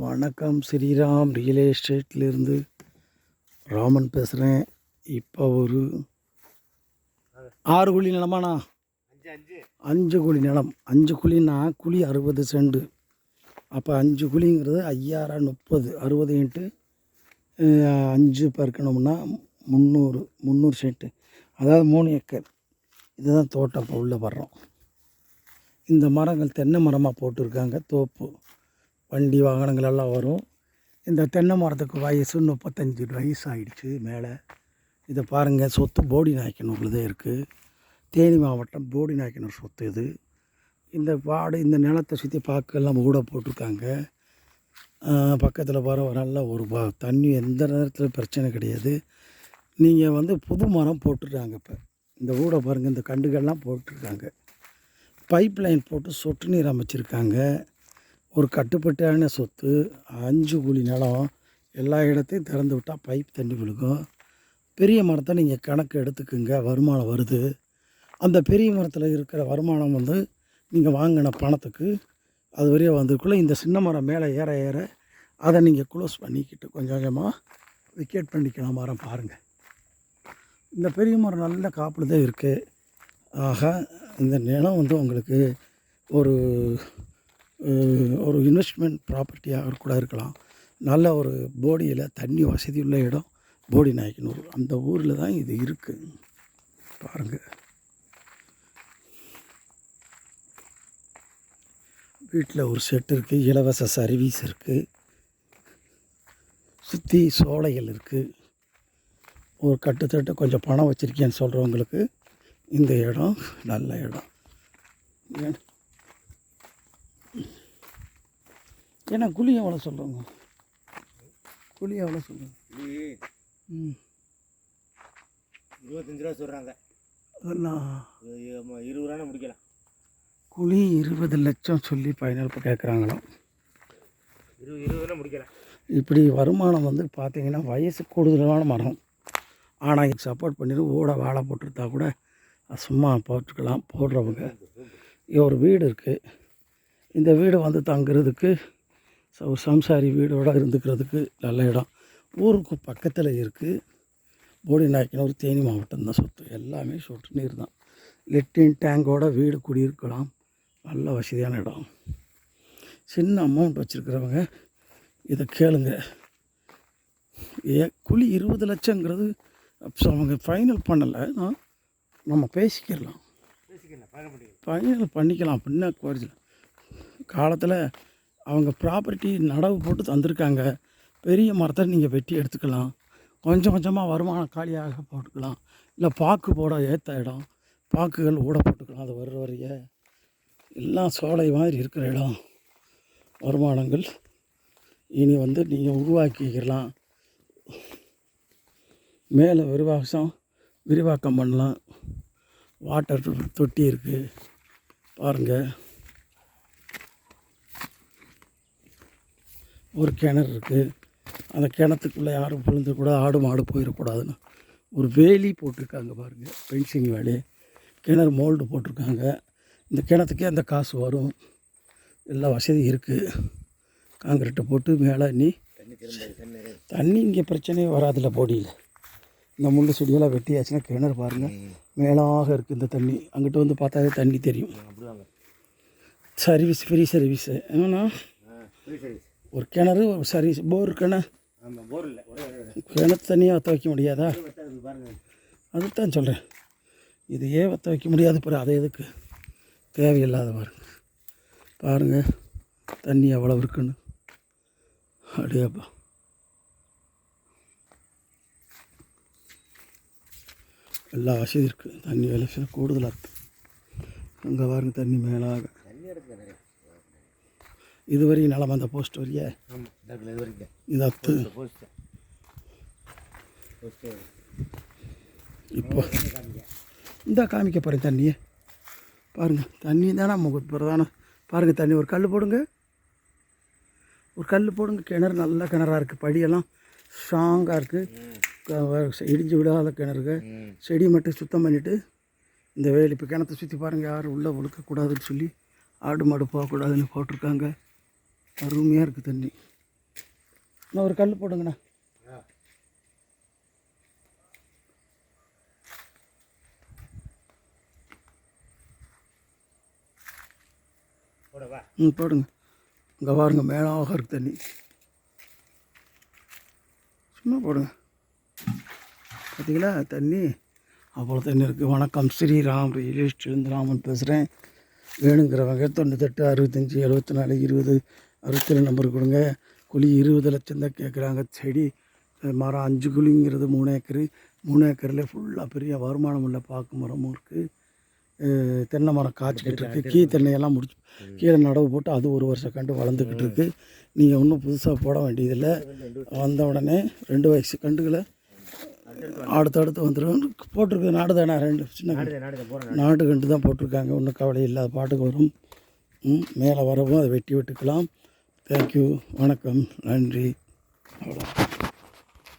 வணக்கம், ஸ்ரீராம் ரியல் எஸ்டேட்லேருந்து ராமன் பேசுகிறேன். இப்போ ஒரு 6 குழி நிலமாண்ணா, 5 குழி நிலம். 5 குழின்னா குழி 60 செண்டு. அப்போ 5 குழிங்கிறது 5030, 60 இன்ட்டு 5 பெருக்கணும்னா 300 சென்ட்டு, அதாவது 3 ஏக்கர். இதுதான் தோட்டம். இப்போ உள்ளே வர்றோம். இந்த மரங்கள் தென்னை மரமாக போட்டிருக்காங்க. தோப்பு வண்டி வாகனங்கள் எல்லாம் வரும். இந்த தென்னை மரத்துக்கு வயசு 35 வயசு ஆகிடுச்சு மேலே. இதை பாருங்கள், சொத்து போடி நாயக்கனூரில் தான் இருக்குது. தேனி மாவட்டம் போடி நாயக்கனூர் சொத்து இது. இந்த நிலத்தை சுற்றி பார்க்கலாம் ஊட போட்டிருக்காங்க. பக்கத்தில் வர நல்ல ஒரு தண்ணி எந்த நேரத்தில் பிரச்சனை கிடையாது. நீங்கள் புது மரம் போட்டுருக்காங்க. இப்போ இந்த ஊட பாருங்கள், இந்த கண்டுகள்லாம் போட்டிருக்காங்க. பைப் லைன் போட்டு சொட்டு நீர் அமைச்சிருக்காங்க. ஒரு கட்டுப்பட்டான சொத்து. 5 குழி நிலம். எல்லா இடத்தையும் திறந்து விட்டால் பைப் தண்ணி விழுகும். பெரிய மரத்தை நீங்கள் கணக்கு எடுத்துக்குங்க, வருமானம் வருது. அந்த பெரிய மரத்தில் இருக்கிற வருமானம் நீங்கள் வாங்கின பணத்துக்கு அது வரையும் வந்ததுக்குள்ளே இந்த சின்ன மரம் மேலே ஏற ஏற அதை நீங்கள் க்ளோஸ் பண்ணிக்கிட்டு கொஞ்சம் கொஞ்சமாக விக்கெட் பண்ணிக்கலாம். மரம் பாருங்கள், இந்த பெரிய மரம் நல்ல காப்பில் தான் இருக்குது. ஆக இந்த நிலம் உங்களுக்கு ஒரு இன்வெஸ்ட்மெண்ட் ப்ராப்பர்ட்டியாக கூட இருக்கலாம். நல்ல ஒரு போடியில் தண்ணி வசதி உள்ள இடம் போடி நாயக்கனூர். அந்த ஊரில் தான் இது இருக்குது. பாருங்கள், வீட்டில் ஒரு செட்டு இருக்குது, இலவச சர்வீஸ் இருக்குது, சுற்றி சோலைகள் இருக்குது. ஒரு கட்டுத்தட்டு கொஞ்சம் பணம் வச்சுருக்கேன்னு சொல்கிறவங்களுக்கு இந்த இடம் நல்ல இடம். ஏன்னா குழி எவ்வளோ சொல்கிறோங்க? குழி எவ்வளோ சொல்கிறோங்க? 25 ரூபா சொல்கிறாங்க. அதெல்லாம் 20 ரூபான்னு முடிக்கலாம். குழி 20 லட்சம் சொல்லி ஃபைனல் இப்போ கேட்குறாங்களாம். 20 முடிக்கலாம். இப்படி வருமானம் பார்த்தீங்கன்னா வயசு கூடுதலான மரம். ஆனால் இதுக்கு சப்போர்ட் பண்ணிட்டு வாழை போட்டுருந்தா கூட சும்மா போட்டுக்கலாம். போடுறவங்க ஒரு வீடு இருக்குது. இந்த வீடு தங்குறதுக்கு ஒரு சம்சாரி வீடோடு இருந்துக்கிறதுக்கு நல்ல இடம். ஊருக்கு பக்கத்தில் இருக்குது. போடி நாயக்கனூர் தேனி மாவட்டம் தான் சொத்து. எல்லாமே சொட்டு நீர் தான். லெட்டின் டேங்கோட வீடு குடியிருக்கலாம். நல்ல வசதியான இடம். சின்ன அமௌண்ட் வச்சுருக்கிறவங்க இதை கேளுங்க. குழி 20 லட்சங்கிறது அவங்க ஃபைனல் பண்ணலை. நம்ம பேசிக்கலாம், ஃபைனல் பண்ணிக்கலாம். அப்படின்னா குறைச்சல் காலத்தில் அவங்க ப்ராப்பர்ட்டி நடவு போட்டு தந்திருக்காங்க. பெரிய மரத்தை நீங்கள் வெட்டி எடுத்துக்கலாம். கொஞ்சம் கொஞ்சமாக வருமானம் காலியாக போட்டுக்கலாம். இல்லை பாக்கு போட ஏற்ற இடம், பாக்குகள் ஊட போட்டுக்கலாம். அது வரைய எல்லாம் சோலை மாதிரி இருக்கிற இடம். வருமானங்கள் இனி நீங்கள் உருவாக்கிக்கலாம். மேலே விரிவாக்கம் பண்ணலாம். வாட்டர் தொட்டி இருக்குது பாருங்கள். ஒரு கிணறு இருக்குது. அந்த கிணத்துக்குள்ளே யாரும் விழுந்துக்கூடாது, ஆடு மாடு போயிடக்கூடாதுன்னு ஒரு வேலி போட்டிருக்காங்க பாருங்கள். பென்சிங் வேலி. கிணறு மோல்டு போட்டிருக்காங்க. இந்த கிணத்துக்கே அந்த காசு வரும். எல்லா வசதி இருக்குது. காங்கிரீட்டை போட்டு மேலே தண்ணி இங்கே பிரச்சனையே வராதில்ல. போடியில் இந்த முள் செடியெல்லாம் வெட்டியாச்சுன்னா கிணறு பாருங்கள் மேலாக இருக்குது. இந்த தண்ணி அங்கிட்டு பார்த்தாலே தண்ணி தெரியும். Service free service. ஏன்னா ஒரு கிணறு, ஒரு சர்வீஸ், போர் கிணறு. கிணத்து தண்ணியாக வற்ற வைக்க முடியாதா? அதுதான் சொல்கிறேன். இது ஏன் வற்ற வைக்க முடியாது? பிறகு அதை எதுக்கு தேவையில்லாத பாருங்கள் தண்ணி எவ்வளோ இருக்குன்னு. அப்படியாப்பா, எல்லா வசதி இருக்குது. தண்ணி விலை கூடுதலாக இருக்குது. அங்கே பாருங்கள் தண்ணி மேலாக. இது வரையும் நிலமா அந்த போஸ்ட் வரைய இது அத்து. இப்போ இந்த காமிக்க போகிறேன் தண்ணியை பாருங்கள். தண்ணி தானே பிரதான. பாருங்கள் தண்ணி. ஒரு கல் போடுங்க, ஒரு கல் போடுங்க. கிணறு நல்ல கிணறாக இருக்குது. படியெல்லாம் ஸ்ட்ராங்காக இருக்குது. இடிஞ்சு விடாத கிணறுங்க. செடி மட்டும் சுத்தம் பண்ணிவிட்டு இந்த வேலி இப்போ கிணத்தை சுற்றி பாருங்கள். யாரும் உள்ளே ஒழுக்கக்கூடாதுன்னு சொல்லி ஆடு மாடு போகக்கூடாதுன்னு போட்டிருக்காங்க. அருமையாக இருக்குது தண்ணி. இன்னும் ஒரு கல் போடுங்கண்ணா. போடவா? போடுங்க. இங்கே பாருங்க மேலாக இருக்கு தண்ணி. சும்மா போடுங்க. பார்த்தீங்களா தண்ணி அவ்வளோ தண்ணி இருக்குது. வணக்கம், ஸ்ரீராம் ரியல் எஸ்டேட்லேருந்து ராமன் பேசுகிறேன். வேணுங்கிறவங்க 98 65 74 20 67 நம்பர் கொடுங்க. குழி 20 லட்சம் தான் கேட்குறாங்க. செடி மரம் 5 குழிங்கிறது 3 ஏக்கரு. 3 ஏக்கரில் ஃபுல்லாக பெரிய வருமானம் உள்ள பாக்கு மரமும் இருக்குது. தென்னை மரம் காய்ச்சிக்கிட்டு இருக்குது. கீ தென்னையெல்லாம் முடிச்சு கீழே நடவு போட்டு அது 1 வருஷம் கண்டு வளர்ந்துக்கிட்டு இருக்குது. நீங்கள் ஒன்றும் புதுசாக போட வேண்டியதில்லை. வந்த உடனே 2 வயசு கண்டுகளை அடுத்தடுத்து வந்துடும். போட்டிருக்கு நாடு தானே, 2 சின்ன நாடு கண்டு தான் போட்டிருக்காங்க. ஒன்றும் கவலை இல்லை, அது பாட்டுக்கு வரும். மேலே வரவும் அதை வெட்டி விட்டுக்கலாம். தேங்க்யூ, வணக்கம், நன்றி, அவ்வளோ.